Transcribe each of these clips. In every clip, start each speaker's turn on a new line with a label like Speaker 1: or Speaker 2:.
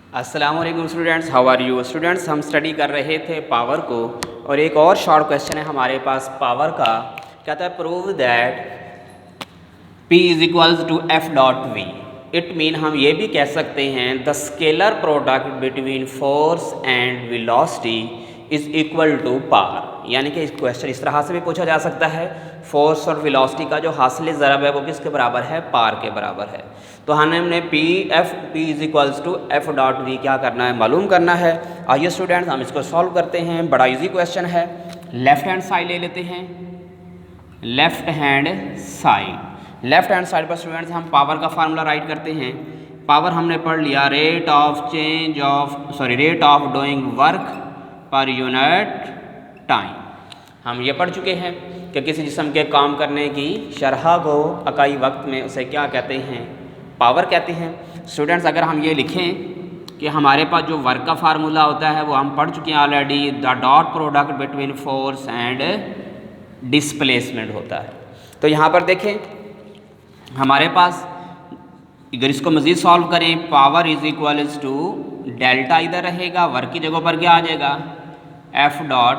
Speaker 1: अस्सलामुअलैकुम students, how are you students. हम study कर रहे थे पावर को और एक और शॉर्ट क्वेश्चन है हमारे पास पावर का। कहता है prove that P is equals to F dot V. It mean हम ये भी कह सकते हैं the scalar product between force and velocity is equal to power. यानी कि इस क्वेश्चन इस तरह से भी पूछा जा सकता है, फोर्स और वेलोसिटी का जो हासिल ज़रब है वो किसके बराबर है, पावर के बराबर है। तो हमने P is equals to F dot V क्या करना है, मालूम करना है। आइए स्टूडेंट्स हम इसको सॉल्व करते हैं। बड़ा इजी क्वेश्चन है। लेफ्ट हैंड साइड ले लेते हैं, लेफ्ट हैंड साइड पर स्टूडेंट्स हम पावर का फार्मूला राइट करते हैं। पावर हमने पढ़ लिया rate of doing work per unit time. हम ये पढ़ चुके हैं कि किसी जिस्म के काम करने की शरह को इकाई वक्त में उसे क्या कहते हैं, पावर कहते हैं। स्टूडेंट्स अगर हम ये लिखें कि हमारे पास जो वर्क का फार्मूला होता है वो हम पढ़ चुके हैं already, the dot product between force and displacement होता है। तो यहाँ पर देखें हमारे पास, अगर इसको मज़ीद सॉल्व करें, power is equals to delta इधर रहेगा, वर्क की जगह पर क्या आ जाएगा, F dot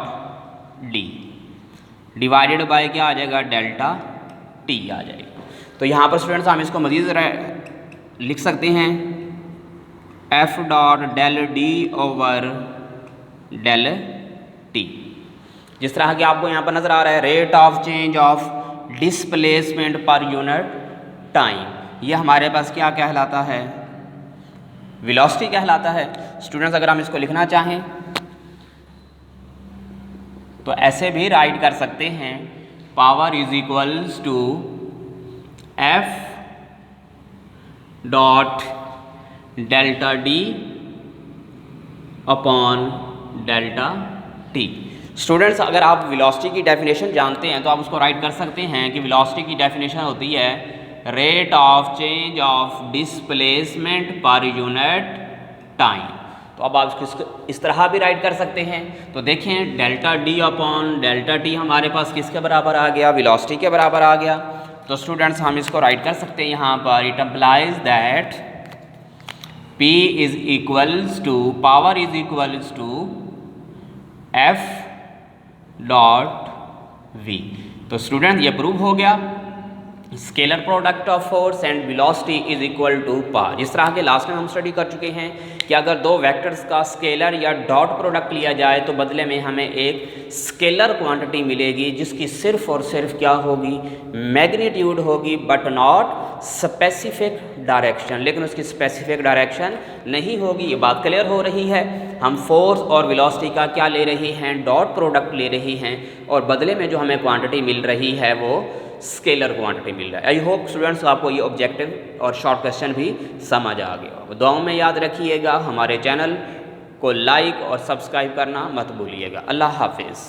Speaker 1: D divided by क्या आ जाएगा, डेल्टा टी आ जाएगा। तो यहाँ पर स्टूडेंट्स हम इसको मज़ीद लिख सकते हैं F dot del D over del T. जिस तरह कि आपको यहाँ पर नज़र आ रहा है rate of change of displacement per unit time, ये हमारे पास क्या कहलाता है, वेलोसिटी कहलाता है। स्टूडेंट्स अगर हम इसको लिखना चाहें तो ऐसे भी राइट कर सकते हैं, power is equals to F dot delta D upon delta T. Students अगर आप वेलोसिटी की डेफिनेशन जानते हैं तो आप उसको राइट कर सकते हैं कि वेलोसिटी की डेफिनेशन होती है rate of change of displacement per unit time. तो अब आप इसको इस तरह भी राइट कर सकते हैं। तो देखें delta D upon delta T हमारे पास किसके बराबर आ गया, वेलोसिटी के बराबर आ गया। तो स्टूडेंट्स हम इसको राइट कर सकते हैं यहाँ पर, it applies that P is equals to, power is equals to F dot V. तो स्टूडेंट ये प्रूव हो गया, scalar product of force and velocity is equal to power. जिस तरह के लास्ट में हम स्टडी कर चुके हैं कि अगर दो वेक्टर्स का स्केलर या डॉट प्रोडक्ट लिया जाए तो बदले में हमें एक स्केलर क्वांटिटी मिलेगी जिसकी सिर्फ और सिर्फ क्या होगी, मैग्नीट्यूड होगी, बट नॉट स्पेसिफिक डायरेक्शन। लेकिन उसकी स्पेसिफिक डायरेक्शन नहीं होगी। ये बात क्लियर हो रही है। हम फोर्स और वेलोसिटी का क्या ले रहे हैं, डॉट प्रोडक्ट ले रहे हैं और बदले में जो हमें क्वांटिटी मिल रही है वो स्केलर क्वांटिटी मिल रहा है। आई होप स्टूडेंट्स आपको ये ऑब्जेक्टिव और शॉर्ट क्वेश्चन भी समझ आ गया। दुआओं में याद रखिएगा, हमारे चैनल को लाइक और सब्सक्राइब करना मत भूलिएगा। अल्लाह हाफिज़।